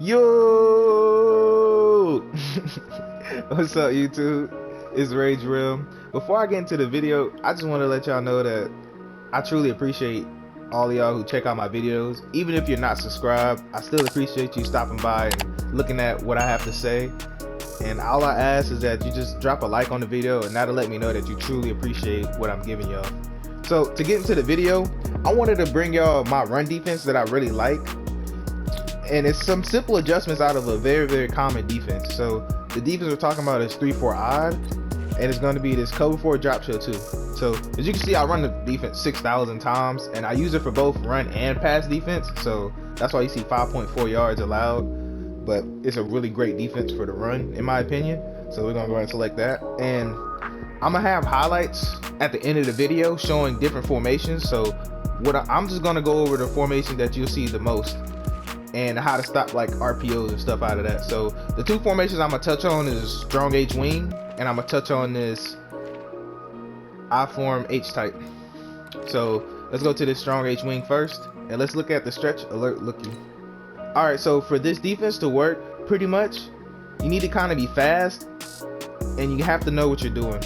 Yo! What's up, YouTube? It's Rage Realm. Before I get into the video, I just want to let y'all know that I truly appreciate all of y'all who check out my videos. Even if you're not subscribed, I still appreciate you stopping by and looking at what I have to say. And all I ask is that you just drop a like on the video, and that'll let me know that you truly appreciate what I'm giving y'all. So to get into the video, I wanted to bring y'all my run defense that I really like. And it's some simple adjustments out of a very common defense. So the defense we're talking about is 3-4 odd, and it's going to be this cover 4 drop shell too. So as you can see, I run the defense 6,000 times, and I use it for both run and pass defense. So that's why you see 5.4 yards allowed, but it's a really great defense for the run in my opinion. So we're gonna go ahead and select that, and I'm gonna have highlights at the end of the video showing different formations. So I'm just gonna go over the formation that you'll see the most, and how to stop like RPOs and stuff out of that. So the two formations I'm gonna touch on is strong H wing, and I'm gonna touch on this IForm H type. So let's go to this strong H wing first, and let's look at the stretch alert Lookie. All right, so for this defense to work, pretty much you need to kind of be fast, and you have to know what you're doing.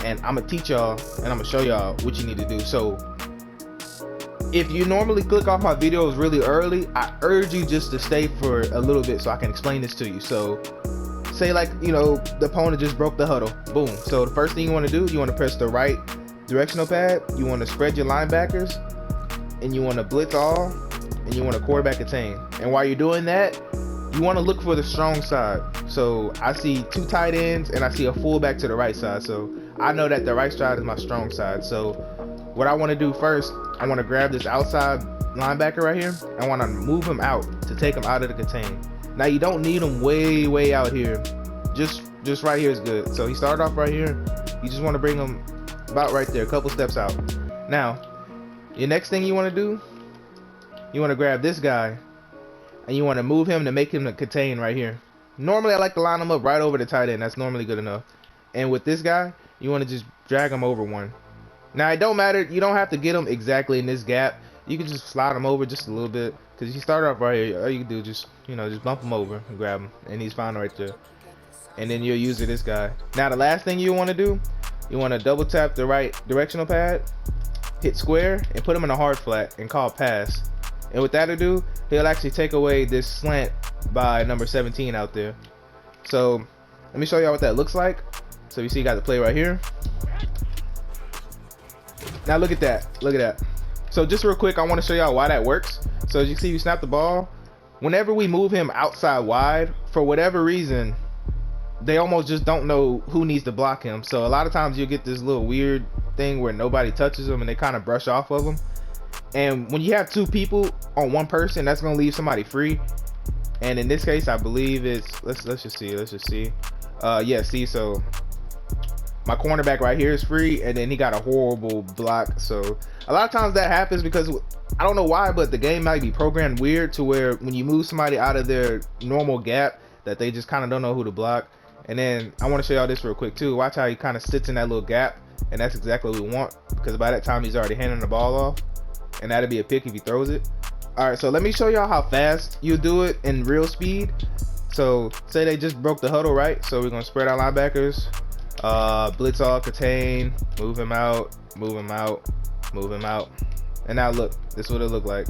And I'm gonna teach y'all, and I'm gonna show y'all what you need to do. So if you normally click off my videos really early, I urge you just to stay for a little bit so I can explain this to you. So say like, you know, the opponent just broke the huddle, boom. So the first thing you want to do, you want to press the right directional pad, you want to spread your linebackers, and you want to blitz all, and you want to quarterback attain. And while you're doing that, you want to look for the strong side. So I see 2 tight ends and I see a fullback to the right side. So I know that the right side is my strong side. So what I want to do first, I want to grab this outside linebacker right here. I want to move him out to take him out of the contain. Now you don't need him way out here. Just right here is good. So he started off right here. You just want to bring him about right there, a couple steps out. Now, your next thing you want to do, you want to grab this guy, and you want to move him to make him the contain right here. Normally I like to line him up right over the tight end. That's normally good enough. And with this guy, you want to just drag him over one. Now it don't matter, you don't have to get him exactly in this gap. You can just slide him over just a little bit, because he started off right here. All you can do is just, you know, just bump him over and grab him, and he's fine right there. And then you'll use this guy. Now the last thing you want to do, you want to double tap the right directional pad, hit square, and put him in a hard flat and call pass. And what that'll do, he'll actually take away this slant by number 17 out there. So let me show y'all what that looks like. So you see you got the play right here. Now look at that, look at that. So just real quick, I want to show y'all why that works. So as you see, you snap the ball. Whenever we move him outside wide, for whatever reason, they almost just don't know who needs to block him. So a lot of times you'll get this little weird thing where nobody touches him and they kind of brush off of him. And when you have 2 people on one person, that's gonna leave somebody free. And in this case, I believe it's let's just see. Yeah, see, so my cornerback right here is free, and then he got a horrible block. So a lot of times that happens because I don't know why, but the game might be programmed weird to where when you move somebody out of their normal gap, that they just kind of don't know who to block. And then I want to show y'all this real quick too. Watch how he kind of sits in that little gap, and that's exactly what we want, because by that time he's already handing the ball off, and that'll be a pick if he throws it. All right, so let me show y'all how fast you do it in real speed. So say they just broke the huddle, right? So we're gonna spread our linebackers, blitz all, contain, move him out, move him out, move him out. And now look, this is what it look like.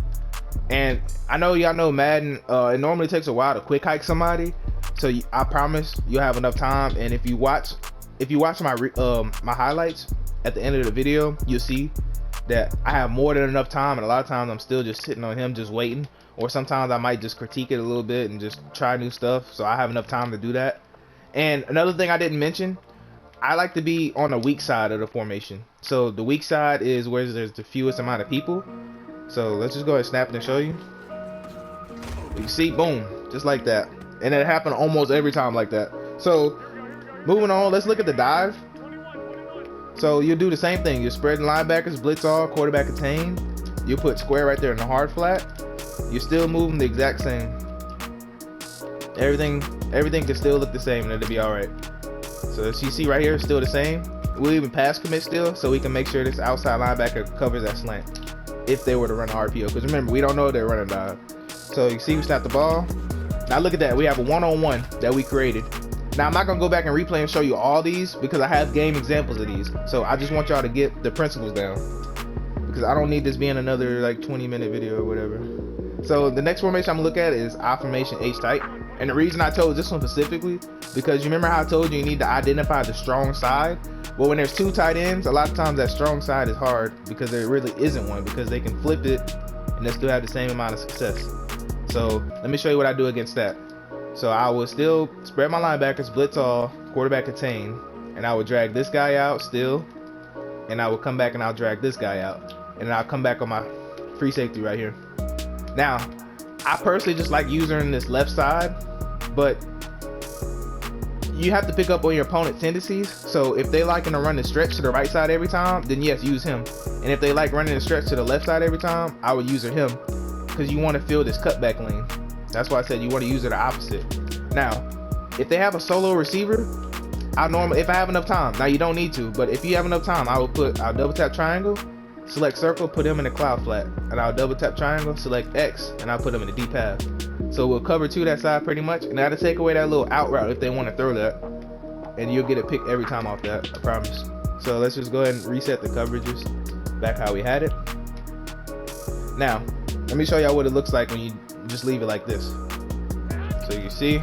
And I know y'all know Madden, it normally takes a while to quick hike somebody. So I promise you'll have enough time. And if you watch my my highlights at the end of the video, you'll see that I have more than enough time, and a lot of times I'm still just sitting on him just waiting, or sometimes I might just critique it a little bit and just try new stuff. So I have enough time to do that. And another thing I didn't mention, I like to be on the weak side of the formation. So the weak side is where there's the fewest amount of people. So let's just go ahead and snap it and show you. You see, boom, just like that. And it happened almost every time like that. So moving on, let's look at the dive. So you'll do the same thing. You're spreading linebackers, blitz all, quarterback attain. You put square right there in the hard flat. You're still moving the exact same. Everything can still look the same, and it'll be all right. So as you see right here, still the same. We'll even pass commit still, so we can make sure this outside linebacker covers that slant if they were to run RPO. Because remember, we don't know if they're running dive. So you see, we snap the ball. Now look at that. We have a one-on-one that we created. Now I'm not gonna go back and replay and show you all these because I have game examples of these. So I just want y'all to get the principles down because I don't need this being another like 20-minute video or whatever. So the next formation I'm gonna look at is I formation H tight. And the reason I chose this one specifically, because you remember how I told you you need to identify the strong side? Well, when there's two tight ends, a lot of times that strong side is hard because there really isn't one, because they can flip it and they still have the same amount of success. So let me show you what I do against that. So I will still spread my linebackers, blitz all, quarterback contain, and I will drag this guy out still, and I will come back and I'll drag this guy out, and then I'll come back on my free safety right here. Now, I personally just like using this left side, but you have to pick up on your opponent's tendencies. So if they like to run the stretch to the right side every time, then yes, use him. And if they like running the stretch to the left side every time, I would use him, because you want to fill this cutback lane. That's why I said you want to use it the opposite. Now, if they have a solo receiver, if I have enough time, now you don't need to, but if you have enough time, I'll double tap triangle, select circle, put him in the cloud flat, and I'll double tap triangle, select X, and I'll put him in the D path. So we'll cover to that side pretty much, and that'll take away that little out route if they want to throw that, and you'll get a pick every time off that, I promise. So let's just go ahead and reset the coverages back how we had it. Now, let me show y'all what it looks like when you just leave it like this. So you see,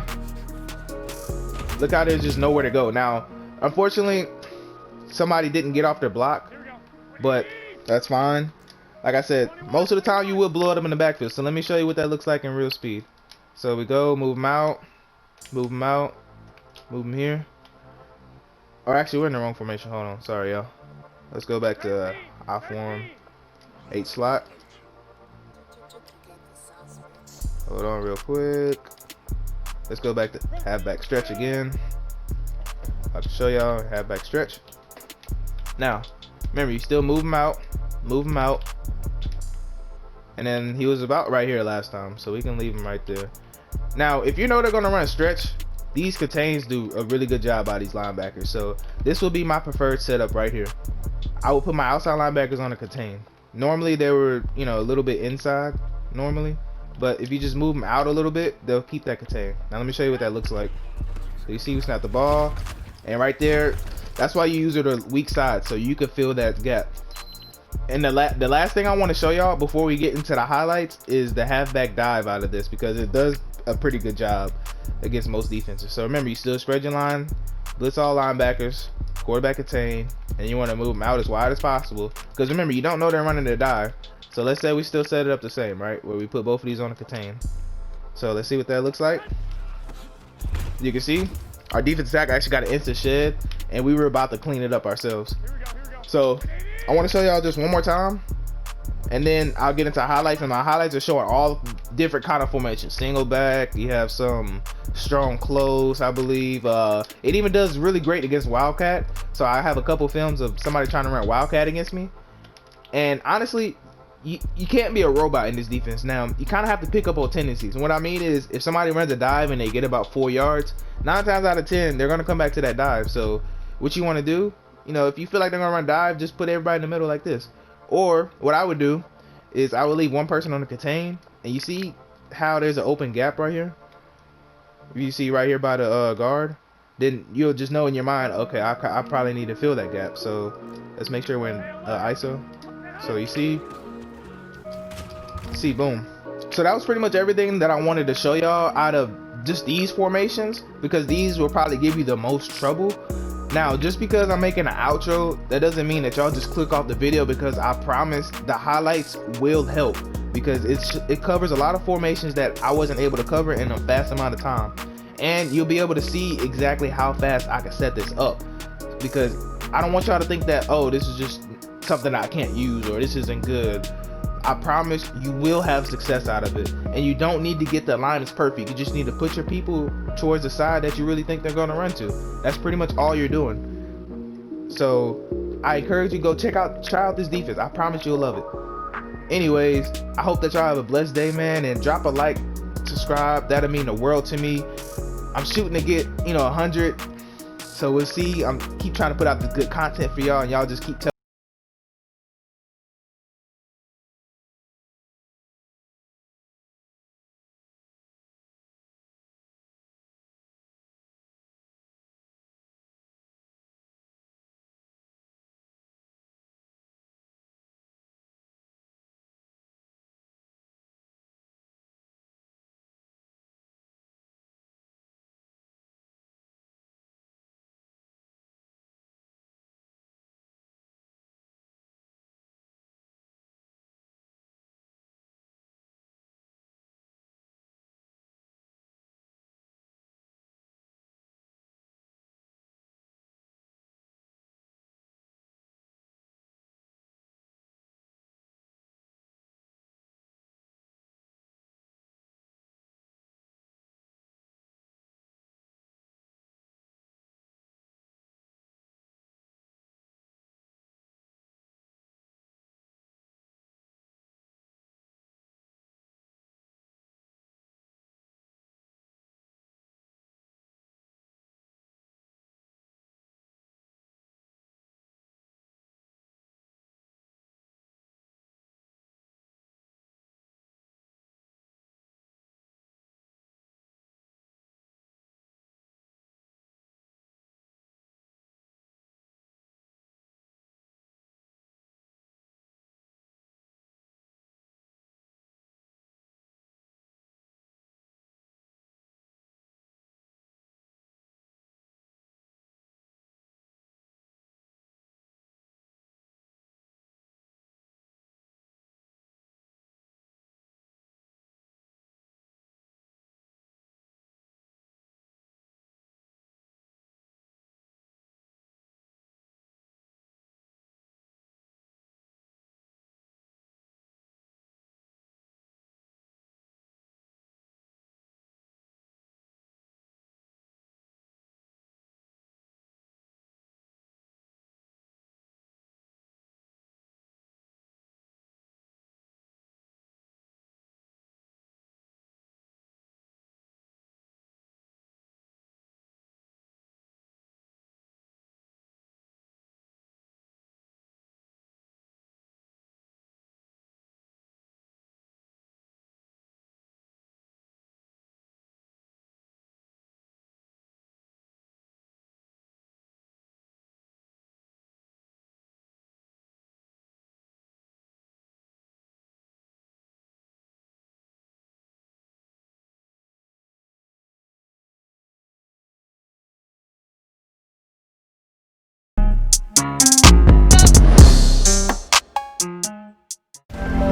look how there's just nowhere to go. Now, unfortunately, somebody didn't get off their block, but that's fine. Like I said, most of the time you will blow them in the backfield. So let me show you what that looks like in real speed. So we go, move them out, move them out, move them here. Or actually, we're in the wrong formation. Hold on, sorry y'all. Let's go back to IForm 8 slot. Hold on real quick. Let's go back to halfback stretch again. I can show y'all halfback stretch. Now, remember, you still move him out, and then he was about right here last time, so we can leave him right there. Now, if you know they're gonna run a stretch, these contains do a really good job by these linebackers. So this will be my preferred setup right here. I will put my outside linebackers on a contain. Normally they were, you know, a little bit inside normally, but if you just move them out a little bit, they'll keep that contain. Now let me show you what that looks like. So you see we snap the ball, and right there, that's why you use it a weak side, so you can fill that gap. And the last thing I want to show y'all before we get into the highlights is the halfback dive out of this, because it does a pretty good job against most defenses. So remember, you still spread your line, blitz all linebackers, quarterback contain, and you want to move them out as wide as possible, because remember, you don't know they're running the dive. So let's say we still set it up the same, right, where we put both of these on a contain. So let's see what that looks like. You can see our defensive tackle actually got an instant shed, and we were about to clean it up ourselves. So I want to show y'all just one more time, and then I'll get into highlights, and my highlights are showing all different kind of formations. Single back, you have some strong close, I believe. It even does really great against Wildcat. So I have a couple films of somebody trying to run Wildcat against me, and honestly, you can't be a robot in this defense. Now, you kind of have to pick up on tendencies, and what I mean is, if somebody runs a dive and they get about 4 yards, 9 times out of 10 they're going to come back to that dive. So what you want to do, you know, if you feel like they're going to run dive, just put everybody in the middle like this. Or what I would do is I would leave one person on the contain, and you see how there's an open gap right here? If you see right here by the guard, then you'll just know in your mind, okay, I probably need to fill that gap. So let's make sure we're in ISO. So you see, boom. So that was pretty much everything that I wanted to show y'all out of just these formations, because these will probably give you the most trouble. Now, just because I'm making an outro, that doesn't mean that y'all just click off the video, because I promise the highlights will help, because it covers a lot of formations that I wasn't able to cover in a fast amount of time, and you'll be able to see exactly how fast I can set this up, because I don't want y'all to think that, oh, this is just something I can't use, or this isn't good. I promise you will have success out of it, and you don't need to get the alignments perfect. You just need to put your people towards the side that you really think they're going to run to. That's pretty much all you're doing. So I encourage you to go try out this defense. I promise you'll love it. Anyways, I hope that y'all have a blessed day, man, and drop a like, subscribe. That'll mean the world to me. I'm shooting to get 100, so we'll see. I'm keep trying to put out the good content for y'all, and y'all just keep telling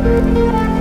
it.